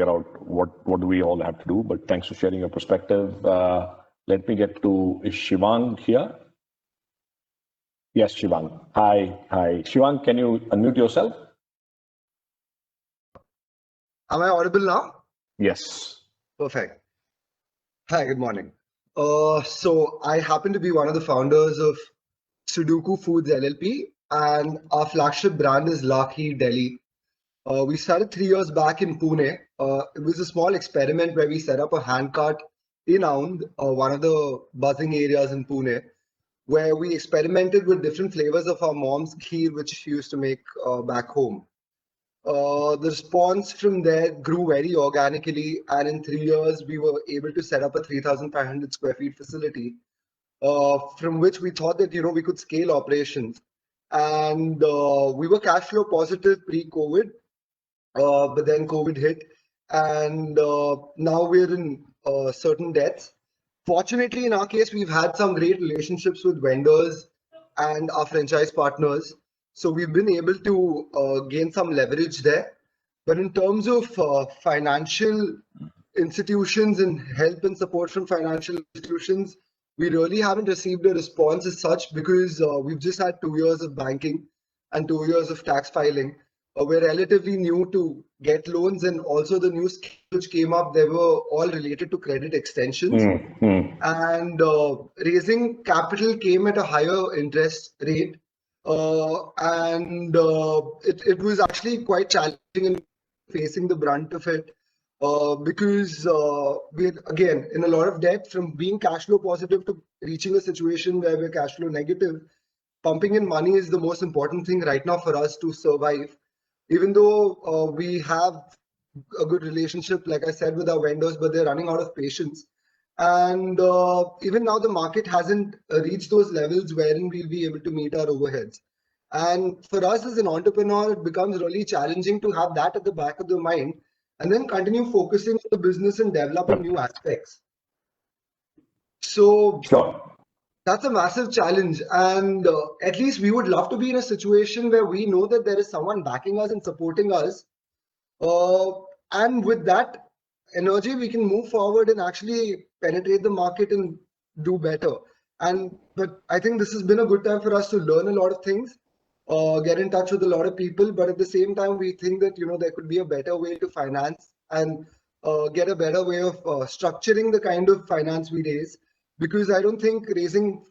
figure out what do we all have to do. But thanks for sharing your perspective. Let me get to, is Shivang here? Yes, Shivang. Hi. Shivang, can you unmute yourself? Am I audible now? Yes. Perfect. Hi, good morning. So I happen to be one of the founders of Sudoku Foods LLP, and our flagship brand is Lakhi Delhi. We started 3 years back in Pune. It was a small experiment where we set up a handcart in Aund, one of the buzzing areas in Pune, where we experimented with different flavors of our mom's kheer, which she used to make back home. The response from there grew very organically, and in 3 years, we were able to set up a 3,500 square feet facility, from which we thought that we could scale operations. And we were cash flow positive pre-COVID, but then COVID hit, and now we're in certain debts. Fortunately, in our case, we've had some great relationships with vendors and our franchise partners. So we've been able to gain some leverage there. But in terms of financial institutions and help and support from financial institutions, we really haven't received a response as such, because we've just had 2 years of banking and 2 years of tax filing. We're relatively new to get loans, and also the new schemes which came up, they were all related to credit extensions. And raising capital came at a higher interest rate. And it was actually quite challenging in facing the brunt of it, because we're again in a lot of debt, from being cash flow positive to reaching a situation where we're cash flow negative. Pumping in money is the most important thing right now for us to survive. Even though we have a good relationship, like I said, with our vendors, but they're running out of patience. And even now, the market hasn't reached those levels wherein we'll be able to meet our overheads. And for us as an entrepreneur, it becomes really challenging to have that at the back of the mind, and then continue focusing on the business and developing new aspects. So that's a massive challenge. And at least we would love to be in a situation where we know that there is someone backing us and supporting us. And with that energy, we can move forward and actually penetrate the market and do better. But I think this has been a good time for us to learn a lot of things, get in touch with a lot of people. But at the same time, we think that there could be a better way to finance and get a better way of structuring the kind of finance we raise. Because I don't think raising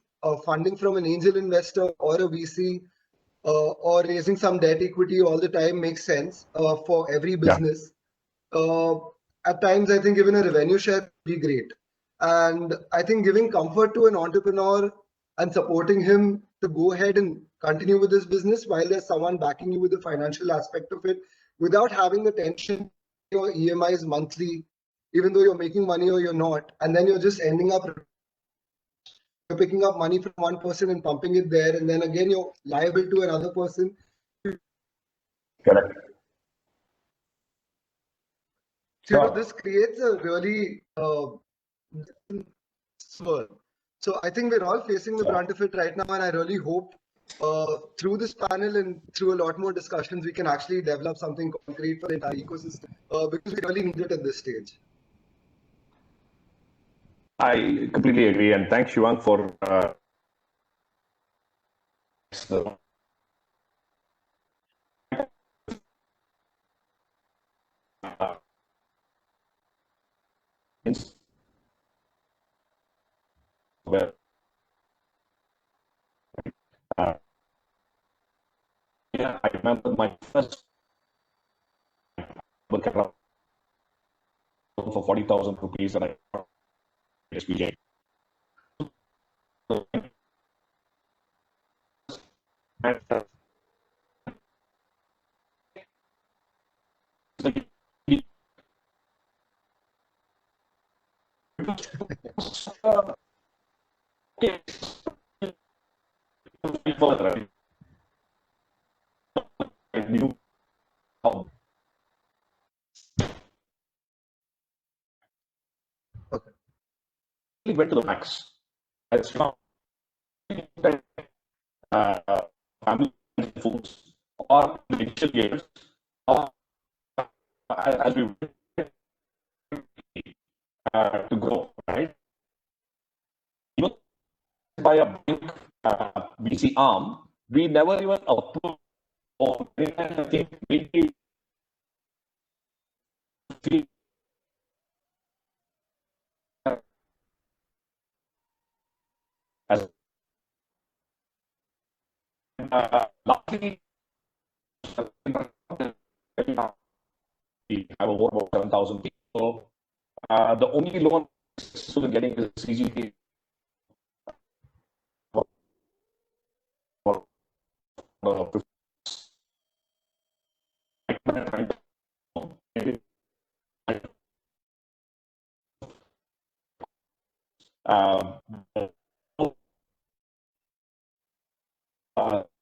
funding from an angel investor or a VC or raising some debt equity all the time makes sense for every business. At times, I think even a revenue share would be great. And I think giving comfort to an entrepreneur and supporting him to go ahead and continue with this business while there's someone backing you with the financial aspect of it, without having the tension, your EMIs monthly, even though you're making money or you're not, and then you're just ending up picking up money from one person and pumping it there, and then again you're liable to another person. Correct. So this creates a really so I think we're all facing the brunt of it right now, and I really hope through this panel and through a lot more discussions we can actually develop something concrete for the entire ecosystem, because we really need it at this stage. I completely agree, and thanks, Shivang, for I remember my first for 40,000 rupees that I SPJ. Went to the max. It's not family foods or initial years, or as we BC arm, we never even approved or I think maybe as luckily we have over about 7,000 people. The only loan successful in getting is CGT for uh, uh,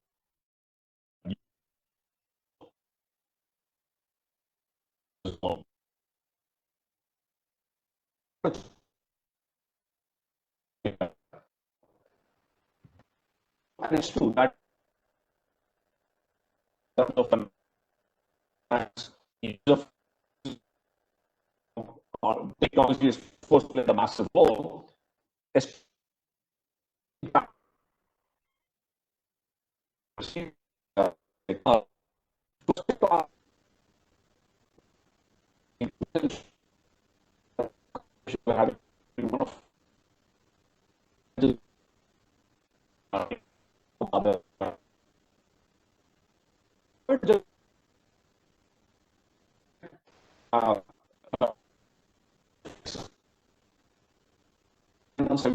and it's true that of finance, use of technology is forced to play the massive role. Other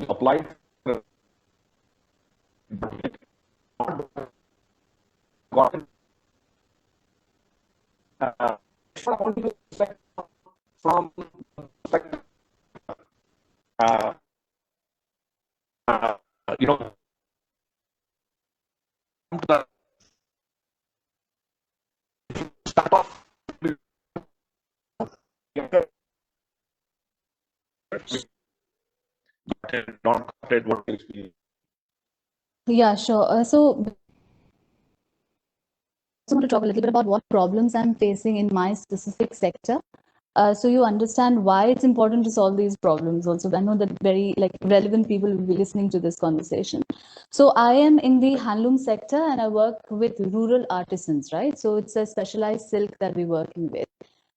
applied from you know start off non-corporate work experience. Yeah, sure. So I want to talk a little bit about what problems I'm facing in my specific sector. So you understand why it's important to solve these problems also. I know that very relevant people will be listening to this conversation. So I am in the handloom sector and I work with rural artisans, right? So it's a specialized silk that we're working with.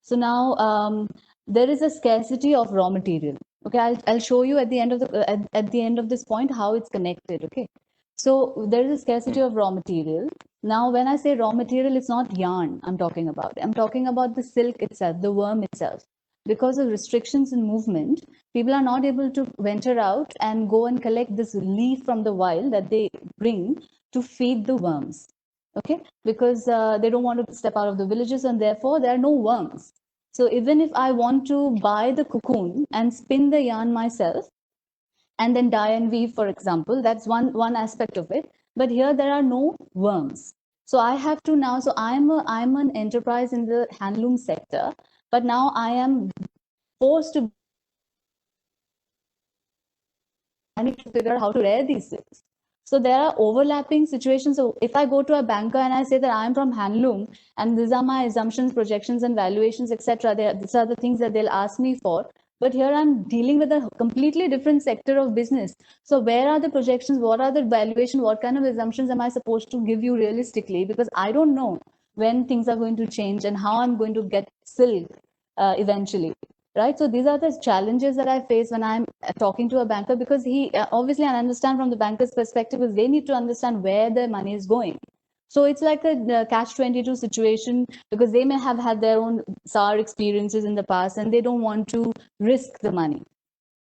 So now there is a scarcity of raw material. Okay, I'll show you at the end of the at the end of this point how it's connected. Okay, so there is a scarcity of raw material. Now, when I say raw material, it's not yarn I'm talking about. I'm talking about the silk itself, the worm itself. Because of restrictions in movement, people are not able to venture out and go and collect this leaf from the wild that they bring to feed the worms. Okay, because they don't want to step out of the villages and therefore there are no worms. So even if I want to buy the cocoon and spin the yarn myself, and then dye and weave, for example, that's one aspect of it. But here there are no worms. So I have to now, so I'm an enterprise in the handloom sector, but now I am forced to, I need to figure out how to rear these silks. So there are overlapping situations. So if I go to a banker and I say that I'm from handloom and these are my assumptions, projections, and valuations, etc., these are the things that they'll ask me for. But here I'm dealing with a completely different sector of business. So where are the projections? What are the valuation? What kind of assumptions am I supposed to give you realistically? Because I don't know when things are going to change and how I'm going to get silk eventually. Right. So these are the challenges that I face when I'm talking to a banker, because he obviously, I understand from the banker's perspective, is they need to understand where their money is going. So it's like a catch-22 situation, because they may have had their own sour experiences in the past and they don't want to risk the money.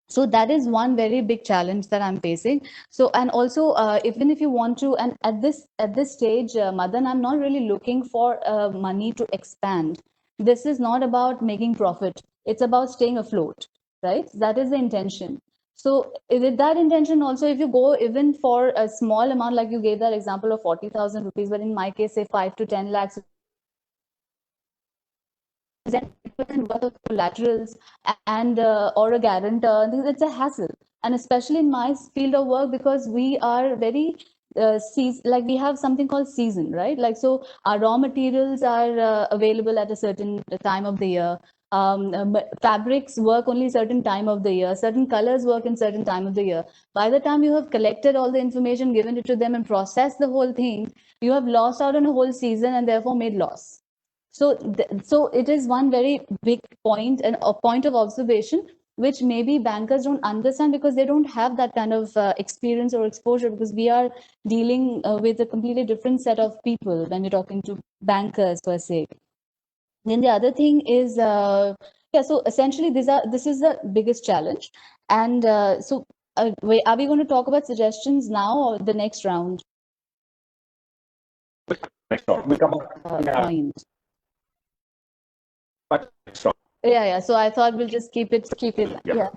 So that is one very big challenge that I'm facing. So, and also even if you want to, and at this stage, Madan, I'm not really looking for money to expand. This is not about making profit. It's about staying afloat, right? That is the intention. So with that intention also, if you go even for a small amount, like you gave that example of 40,000 rupees, but in my case, say 5 to 10 lakhs, worth of collaterals and or a guarantor, it's a hassle. And especially in my field of work, because we are very like we have something called season, right? Like, so our raw materials are available at a certain time of the year. Fabrics work only certain time of the year, certain colors work in certain time of the year. By the time you have collected all the information, given it to them and processed the whole thing, you have lost out on a whole season and therefore made loss. So it is one very big point and a point of observation, which maybe bankers don't understand because they don't have that kind of experience or exposure, because we are dealing with a completely different set of people when we're talking to bankers per se. Then the other thing is, so essentially this is the biggest challenge. And are we going to talk about suggestions now or the next round? Next round. We come up. Point. Next round. Yeah. So I thought we'll just keep it. Yeah.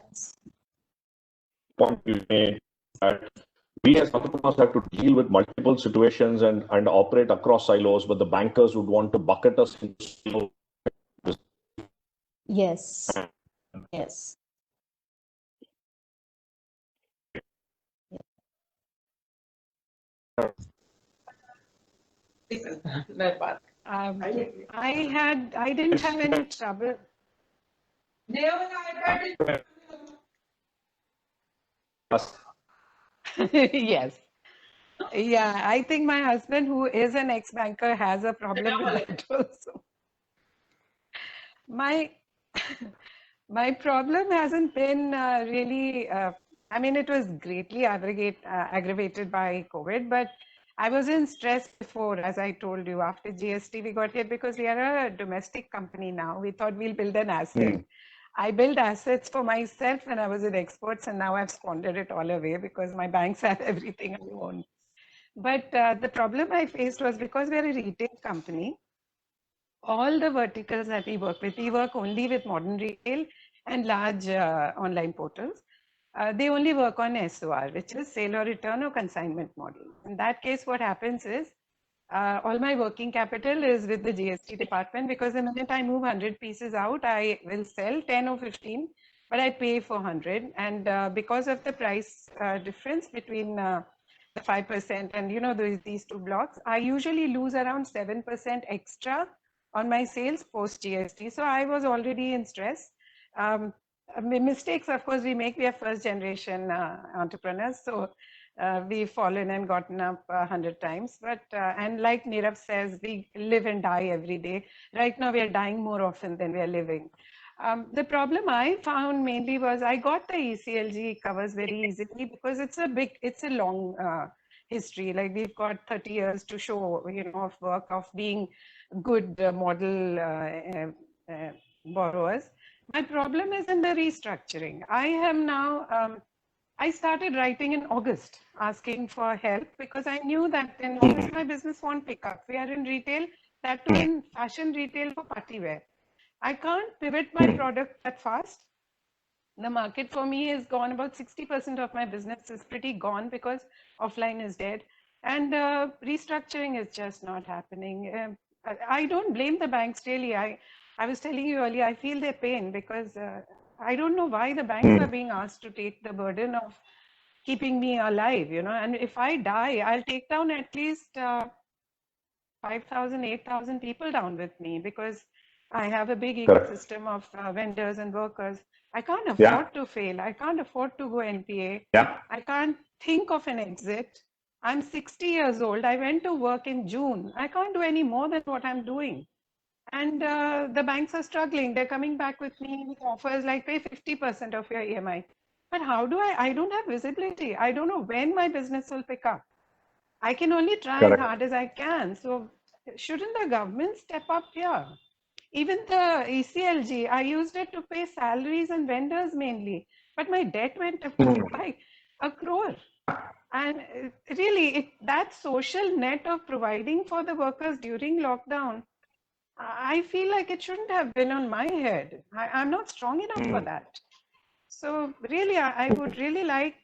Point you made that we as entrepreneurs have to deal with multiple situations and operate across silos, but the bankers would want to bucket us into silos. Yes. Yes. I didn't have any trouble. Yes. Yeah, I think my husband, who is an ex-banker, has a problem with that also. My problem hasn't been really, I mean, it was greatly aggravated by COVID, but I was in stress before, as I told you. After GST, we got hit because we are a domestic company now. We thought we'll build an asset. I built assets for myself when I was in exports, and now I've squandered it all away because my banks have everything I own. But the problem I faced was because we're a retail company, all the verticals that we work only with modern retail and large online portals. They only work on SOR, which is sale or return or consignment model. In that case, what happens is all my working capital is with the GST department, because the minute I move 100 pieces out, I will sell 10 or 15, but I pay for 100. And because of the price difference between the 5% and these two blocks, I usually lose around 7% extra on my sales post GST. So I was already in stress. Mistakes, of course, we make. We are first generation entrepreneurs, so we've fallen and gotten up 100 times. But and like Nirav says, we live and die every day. Right now, we are dying more often than we are living. The problem I found mainly was I got the ECLG covers very easily because it's a long history. Like we've got 30 years to show, of work of being good model borrowers. My problem is in the restructuring. I am now, I started writing in August, asking for help, because I knew that in August my business won't pick up. We are in retail, that too in fashion retail for party wear. I can't pivot my product that fast. The market for me is gone. About 60% of my business is pretty gone because offline is dead. And restructuring is just not happening. I don't blame the banks really. I was telling you earlier, I feel their pain because I don't know why the banks are being asked to take the burden of keeping me alive, and if I die, I'll take down at least 5,000, 8,000 people down with me, because I have a big ecosystem of vendors and workers. I can't afford to fail. I can't afford to go NPA. I can't think of an exit. I'm 60 years old. I went to work in June. I can't do any more than what I'm doing. And the banks are struggling. They're coming back with me with offers like pay 50% of your EMI. But how do I don't have visibility. I don't know when my business will pick up. I can only try as hard as I can. So shouldn't the government step up here? Even the ECLG, I used it to pay salaries and vendors mainly. But my debt went up by 1 crore. And really, that social net of providing for the workers during lockdown, I feel like it shouldn't have been on my head. I'm not strong enough for that. So really, I would really like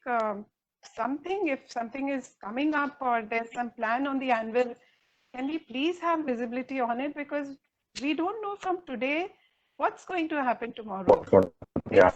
something, if something is coming up or there's some plan on the anvil, can we please have visibility on it? Because we don't know from today what's going to happen tomorrow. Yeah.